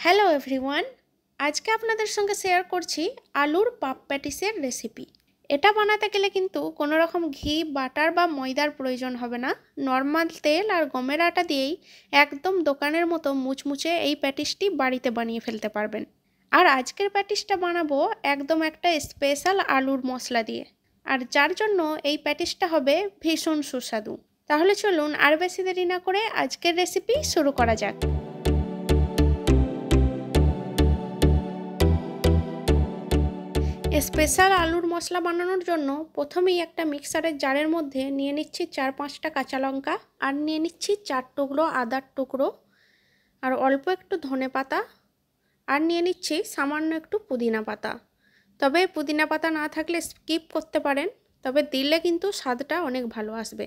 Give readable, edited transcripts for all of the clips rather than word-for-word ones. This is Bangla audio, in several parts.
হ্যালো এভরিওয়ান, আজকে আপনাদের সঙ্গে শেয়ার করছি আলুর পাপ প্যাটিসের রেসিপি। এটা বানাতে গেলে কিন্তু কোনো রকম ঘি, বাটার বা ময়দার প্রয়োজন হবে না। নর্মাল তেল আর গমের আটা দিয়েই একদম দোকানের মতো মুচমুচে এই প্যাটিসটি বাড়িতে বানিয়ে ফেলতে পারবেন। আর আজকের প্যাটিসটা বানাবো একদম একটা স্পেশাল আলুর মশলা দিয়ে, আর যার জন্য এই প্যাটিসটা হবে ভীষণ সুস্বাদু। তাহলে চলুন আর বেশি দেরি না করে আজকের রেসিপি শুরু করা যাক। স্পেশাল আলুর মশলা বানানোর জন্য প্রথমেই একটা মিক্সারের জারের মধ্যে নিয়ে নিচ্ছি 4-5টা কাঁচা লঙ্কা, আর নিয়ে নিচ্ছি 4 টুকরো আদার টুকরো, আর অল্প একটু ধনে পাতা, আর নিয়ে নিচ্ছি সামান্য একটু পুদিনা পাতা। তবে পুদিনা পাতা না থাকলে স্কিপ করতে পারেন, তবে দিলে কিন্তু স্বাদটা অনেক ভালো আসবে।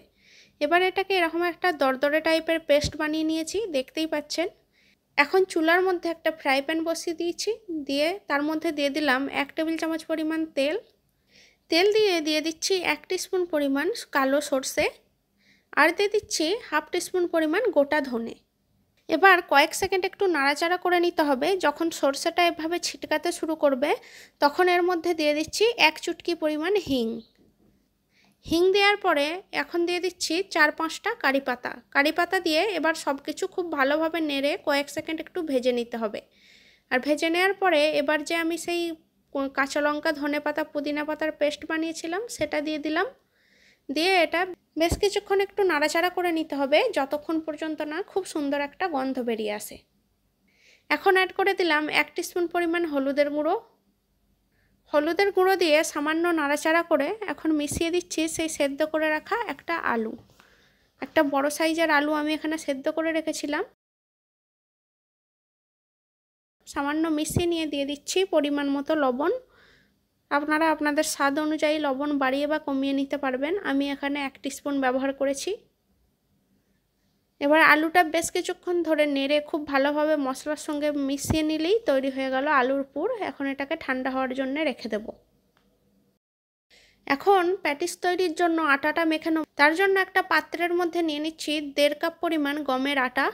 এবার এটাকে এরকম একটা দরদরে টাইপের পেস্ট বানিয়ে নিয়েছি, দেখতেই পাচ্ছেন। এখন চুলার মধ্যে একটা ফ্রাই প্যান বসিয়ে দিয়েছি, দিয়ে তার মধ্যে দিয়ে দিলাম 1 টেবিল চামচ পরিমাণ তেল দিয়ে দিচ্ছি 1 টিস্পুন পরিমাণ কালো সর্ষে, আর দিয়ে দিচ্ছি 1/2 টিস্পুন পরিমাণ গোটা ধনে। এবার কয়েক সেকেন্ড একটু নাড়াচাড়া করে নিতে হবে। যখন সর্ষেটা এভাবে ছিটকাতে শুরু করবে তখন এর মধ্যে দিয়ে দিচ্ছি 1 চুটকি পরিমাণ হিং দেওয়ার পরে এখন দিয়ে দিচ্ছি 4-5টা কারি পাতা দিয়ে এবার সব কিছু খুব ভালোভাবে নেড়ে কয়েক সেকেন্ড একটু ভেজে নিতে হবে। আর ভেজে নেওয়ার পরে এবার যে আমি সেই কাঁচা লঙ্কা, ধনে পাতা, পুদিনা পাতার পেস্ট বানিয়েছিলাম সেটা দিয়ে দিলাম। দিয়ে এটা বেশ কিছুক্ষণ একটু নাড়াচাড়া করে নিতে হবে, যতক্ষণ পর্যন্ত না খুব সুন্দর একটা গন্ধ বেরিয়ে আসে। এখন অ্যাড করে দিলাম 1 টিস্পুন পরিমাণ হলুদের গুঁড়ো দিয়ে সামান্য নাড়াচাড়া করে এখন মিশিয়ে দিচ্ছি সেই সেদ্ধ করে রাখা একটা আলু। একটা বড় সাইজের আলু আমি এখানে সেদ্ধ করে রেখেছিলাম। সামান্য মিশিয়ে নিয়ে দিয়ে দিচ্ছি পরিমাণ মতো লবণ। আপনারা আপনাদের স্বাদ অনুযায়ী লবণ বাড়িয়ে বা কমিয়ে নিতে পারবেন। আমি এখানে 1 টিস্পুন ব্যবহার করেছি। এবার আলুটা বেশ কিছুক্ষণ ধরে নেড়ে খুব ভালোভাবে মশলার সঙ্গে মিশিয়ে নিলেই তৈরি হয়ে গেল আলুর পুর। এখন এটাকে ঠান্ডা হওয়ার জন্য রেখে দেব। এখন প্যাটিস তৈরির জন্য আটাটা মেখে নেব। তার জন্য একটা পাত্রের মধ্যে নিয়ে নিচ্ছি 1.5 কাপ পরিমাণ গমের আটা।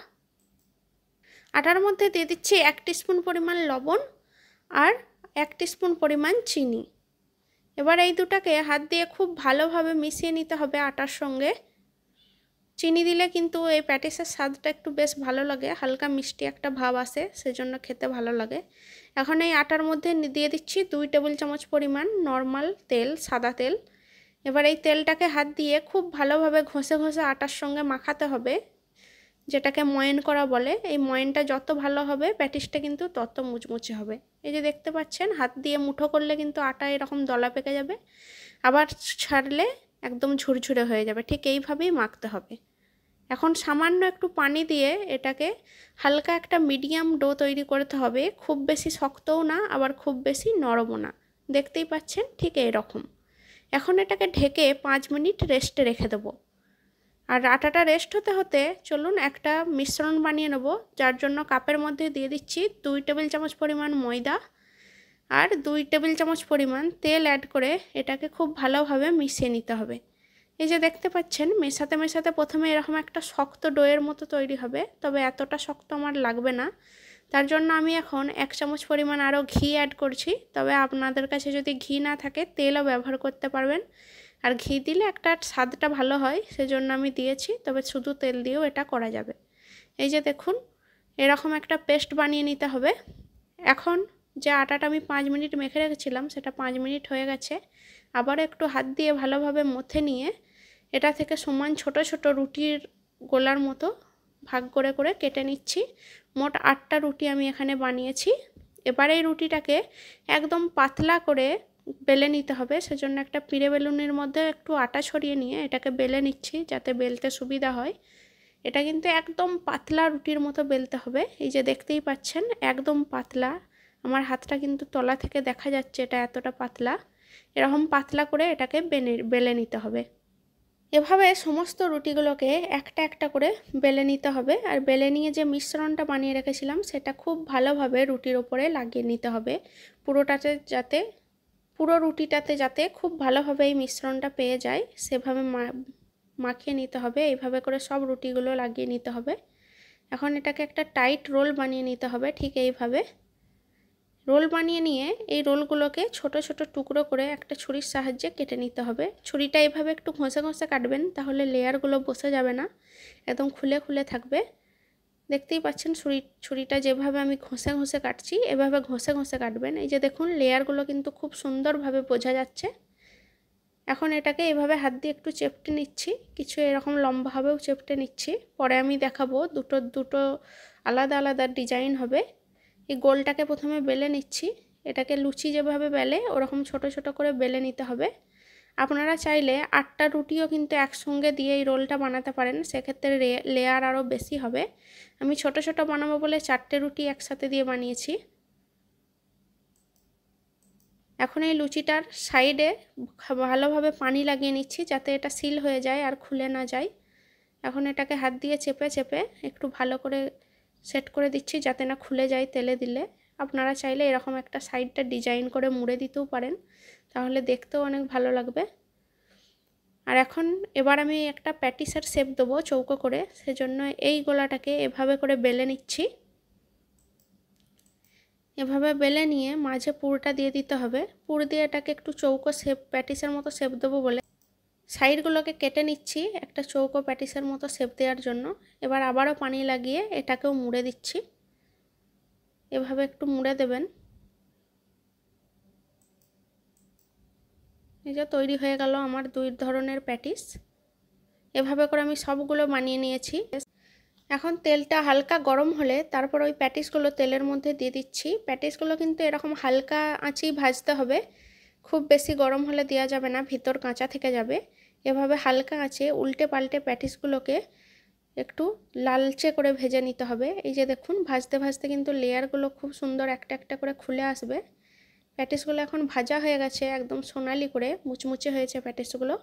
আটার মধ্যে দিয়ে দিচ্ছি 1 টিস্পুন পরিমাণ লবণ আর 1 টিস্পুন পরিমাণ চিনি। এবার এই দুটাকে হাত দিয়ে খুব ভালোভাবে মিশিয়ে নিতে হবে আটার সঙ্গে। চিনি দিলে কিন্তু এই প্যাটিসের স্বাদটা একটু বেশ ভালো লাগে, হালকা মিষ্টি একটা ভাব আসে, সেজন্য খেতে ভালো লাগে। এখন এই আটার মধ্যে দিয়ে দিচ্ছি 2 টেবিল চামচ পরিমাণ নর্মাল তেল, সাদা তেল। এবার এই তেলটাকে হাত দিয়ে খুব ভালোভাবে ঘষে ঘষে আটার সঙ্গে মাখাতে হবে, যেটাকে ময়ন করা বলে। এই ময়নটা যত ভালো হবে প্যাটিসটা কিন্তু তত মুচমুচে হবে। এই যে দেখতে পাচ্ছেন, হাত দিয়ে মুঠো করলে কিন্তু আটা এরকম দলা পেকে যাবে, আবার ছাড়লে একদম ঝুরঝুরে হয়ে যাবে। ঠিক এইভাবেই মাখতে হবে। এখন সামান্য একটু পানি দিয়ে এটাকে হালকা একটা মিডিয়াম ডো তৈরি করতে হবে। খুব বেশি শক্তও না, আবার খুব বেশি নরমও না। দেখতেই পাচ্ছেন ঠিক এইরকম। এখন এটাকে ঢেকে 5 মিনিট রেস্টে রেখে দেবো। আর আটাটা রেস্ট হতে হতে চলুন একটা মিশ্রণ বানিয়ে নেব। যার জন্য কাপের মধ্যে দিয়ে দিচ্ছি 2 টেবিল চামচ পরিমাণ ময়দা আর 2 টেবিল চামচ পরিমাণ তেল অ্যাড করে এটাকে খুব ভালোভাবে মিশিয়ে নিতে হবে। এই যে দেখতে পাচ্ছেন, মেশাতে মেশাতে প্রথমে এরকম একটা শক্ত ডোয়ের মতো তৈরি হবে, তবে এতটা শক্ত আমার লাগবে না। তার জন্য আমি এখন 1 চামচ পরিমাণ আরও ঘি অ্যাড করছি। তবে আপনাদের কাছে যদি ঘি না থাকে তেলও ব্যবহার করতে পারবেন, আর ঘি দিলে একটা স্বাদটা ভালো হয়, সেজন্য আমি দিয়েছি। তবে শুধু তেল দিয়েও এটা করা যাবে। এই যে দেখুন, এরকম একটা পেস্ট বানিয়ে নিতে হবে। এখন যে আটাটা আমি 5 মিনিট মেখে রেখেছিলাম সেটা 5 মিনিট হয়ে গেছে। আবার একটু হাত দিয়ে ভালোভাবে মথে নিয়ে এটা থেকে সমান ছোট ছোট রুটির গোলার মতো ভাগ করে করে কেটে নিচ্ছি। মোট 8টা রুটি আমি এখানে বানিয়েছি। এবার এই রুটিটাকে একদম পাতলা করে বেলে নিতে হবে। সেজন্য একটা পিঁড়ে বেলুনের মধ্যে একটু আটা ছড়িয়ে নিয়ে এটাকে বেলে নিচ্ছি, যাতে বেলতে সুবিধা হয়। এটা কিন্তু একদম পাতলা রুটির মতো বেলতে হবে। এই যে দেখতেই পাচ্ছেন, একদম পাতলা। আমার হাতটা কিন্তু তলা থেকে দেখা যাচ্ছে এটা এতটা পাতলা। এরকম পাতলা করে এটাকে বেলে নিতে হবে। এভাবে সমস্ত রুটিগুলোকে একটা একটা করে বেলে নিতে হবে। আর বেলে নিয়ে যে মিশ্রণটা বানিয়ে রেখেছিলাম সেটা খুব ভালোভাবে রুটির ওপরে লাগিয়ে নিতে হবে। পুরো রুটিটাতে যাতে খুব ভালোভাবে এই মিশ্রণটা পেয়ে যায় সেভাবে মাখিয়ে নিতে হবে। এইভাবে করে সব রুটিগুলো লাগিয়ে নিতে হবে। এখন এটাকে একটা টাইট রোল বানিয়ে নিতে হবে। ঠিক এইভাবে রোল বানিয়ে নিয়ে এই রোলগুলোকে ছোট ছোট টুকরো করে একটা ছুরির সাহায্যে কেটে নিতে হবে। ছুরিটা এইভাবে একটু ঘষে ঘষে কাটবেন, তাহলে লেয়ারগুলো বসে যাবে না, একদম খুলে খুলে থাকবে। দেখতেই পাচ্ছেন ছুরিটা যেভাবে আমি ঘষে ঘষে কাটছি, এভাবে ঘষে ঘষে কাটবেন। এই যে দেখুন লেয়ারগুলো কিন্তু খুব সুন্দরভাবে বোঝা যাচ্ছে। এখন এটাকে এভাবে হাত দিয়ে একটু চেপটে নিচ্ছি, কিছু এরকম লম্বাভাবেও চেপটে নিচ্ছি। পরে আমি দেখাবো দুটো আলাদা আলাদা ডিজাইন হবে। এই গোলটাকে প্রথমে বেলে নিচ্ছি, এটাকে লুচি যেভাবে বেলে ওরকম ছোট ছোট করে বেলে নিতে হবে। আপনারা চাইলে 8টা রুটিও কিন্তু একসঙ্গে দিয়ে এই রোলটা বানাতে পারেন, সেক্ষেত্রে লেয়ার আরও বেশি হবে। আমি ছোট ছোট বানাবো বলে 4টে রুটি একসাথে দিয়ে বানিয়েছি। এখন এই লুচিটার সাইডে ভালোভাবে পানি লাগিয়ে নিচ্ছি, যাতে এটা সিল হয়ে যায় আর খুলে না যায়। এখন এটাকে হাত দিয়ে চেপে চেপে একটু ভালো করে সেট করে দিচ্ছি, যাতে না খুলে যায় তেলে দিলে। আপনারা চাইলে এরকম একটা সাইডটা ডিজাইন করে মুড়ে দিতেও পারেন, তাহলে দেখতেও অনেক ভালো লাগবে। আর এখন এবার আমি একটা প্যাটিসের শেপ দেবো চৌকো করে, সেজন্য এই গোলাটাকে এভাবে করে বেলে নিচ্ছি। এভাবে বেলে নিয়ে মাঝে পুরটা দিয়ে দিতে হবে। পুর দিয়ে এটাকে একটু চৌকো শেপ, প্যাটিসের মতো শেপ দেবো বলে সাইডগুলোকে কেটে নিচ্ছি একটা চৌকো প্যাটিসের মতো শেপ দেওয়ার জন্য। এবার আবারও পানি লাগিয়ে এটাকেও মুড়ে দিচ্ছি। এভাবে একটু মুড়ে দেবেন। এই যে তৈরি হয়ে গেল আমার 2 ধরনের প্যাটিস। এভাবে করে আমি সবগুলো বানিয়ে নিয়েছি। এখন তেলটা হালকা গরম হলে তারপর ওই প্যাটিসগুলো তেলের মধ্যে দিয়ে দিচ্ছি। প্যাটিসগুলো কিন্তু এরকম হালকা আঁচেই ভাজতে হবে, খুব বেশি গরম হলে দেওয়া যাবে না, ভিতর কাঁচা থেকে যাবে। এভাবে হালকা আঁচে উল্টে পাল্টে প্যাটিসগুলোকে একটু লালচে করে ভেজে নিতে হবে। এই যে দেখুন ভাজতে ভাজতে কিন্তু লেয়ারগুলো খুব সুন্দর একটা একটা করে খুলে আসবে। প্যাটিসগুলো এখন ভাজা হয়ে গেছে, একদম সোনালি করে মুচমুচে হয়েছে প্যাটিসগুলো,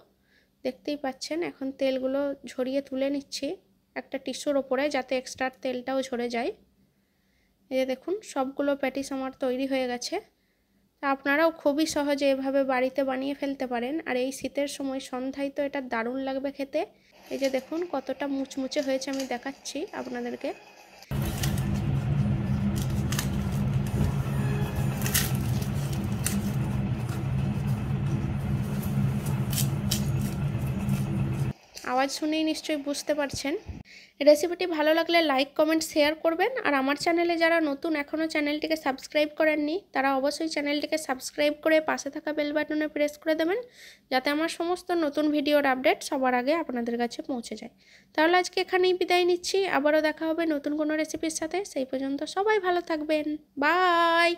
দেখতেই পাচ্ছেন। এখন তেলগুলো ঝরিয়ে তুলে নিচ্ছি একটা টিস্যুর ওপরে, যাতে এক্সট্রা তেলটাও ঝরে যায়। এই যে দেখুন সবগুলো প্যাটিস আমার তৈরি হয়ে গেছে। তা আপনারাও খুবই সহজে এভাবে বাড়িতে বানিয়ে ফেলতে পারেন। আর এই শীতের সময় সন্ধ্যায় তো এটা দারুণ লাগবে খেতে। এই যে দেখুন কতটা মুচমুচে হয়েছে, আমি দেখাচ্ছি আপনাদেরকে। আওয়াজ শুনেই নিশ্চয়ই বুঝতে পারছেন। রেসিপিটি ভালো লাগলে লাইক কমেন্ট শেয়ার করবেন। আর আমার চ্যানেলে যারা নতুন এখনও চ্যানেলটিকে সাবস্ক্রাইব করেননি, তারা অবশ্যই চ্যানেলটিকে সাবস্ক্রাইব করে পাশে থাকা বেল বাটনে প্রেস করে দেবেন, যাতে আমার সমস্ত নতুন ভিডিওর আপডেট সবার আগে আপনাদের কাছে পৌঁছে যায়। তাহলে আজকে এখানেই বিদায় নিচ্ছি, আবারও দেখা হবে নতুন কোনো রেসিপির সাথে। সেই পর্যন্ত সবাই ভালো থাকবেন, বাই।